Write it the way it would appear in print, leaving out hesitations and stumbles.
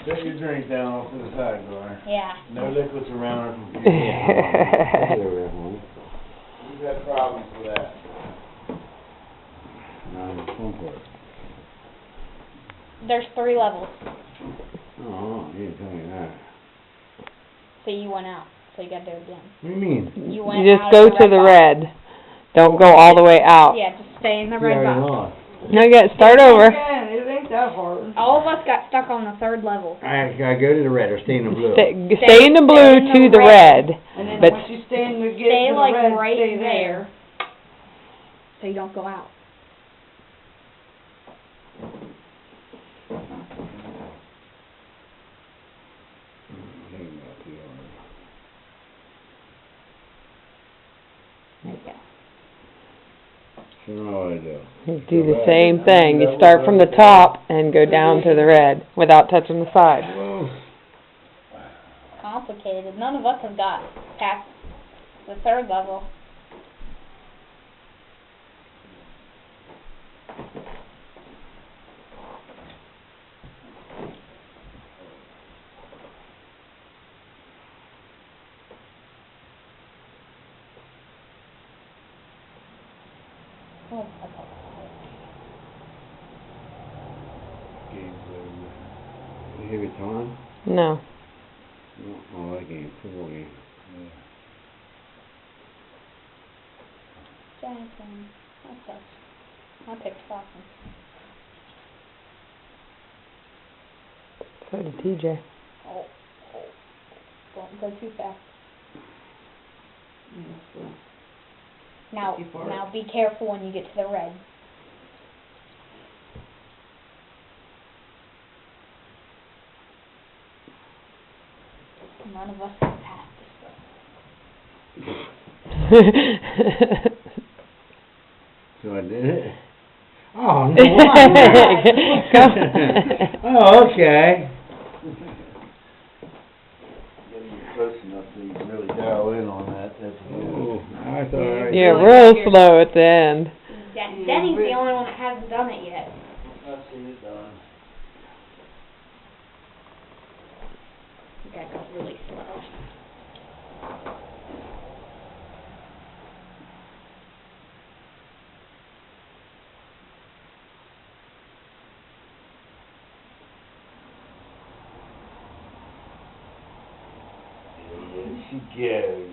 Set your drink down off to the side, Gloria. Yeah. No liquids around her computer. You've got problems with that. There's 3 levels. Oh, you didn't tell me that. So you went out. So you gotta do it again. What do you mean? You went You just out go of to the box. red. Don't go all the way out. Yeah, just stay in the You red already box. lost. No, you gotta start over. Yeah, it ain't that hard. All of us got stuck on the 3rd level. I gotta go to the red or stay in the blue. Stay in the blue in the to the red. red. And then But once you stay in the, get Stay to the like red, right stay there. So you don't go out. There you go. So now what do I do? You do the same thing. You start from the top and go down to the red without touching the side. Complicated. None of us have got past the 3rd level. Oh, okay. Game's over. You have your time? No. Oh, that game, football game. Jonathan. That sucks. I picked Falcons. So did TJ. Oh. Don't go too fast. Now, Keep our- now be careful when you get to the red. None of us have passed this stuff. So I did it? Oh, no. Oh, okay. Getting close enough so you can really dial in on that. That's good. I thought Yeah, real slow at the end. Denny's the only one that hasn't done it yet. I've seen it done. That got really slow. Here she goes.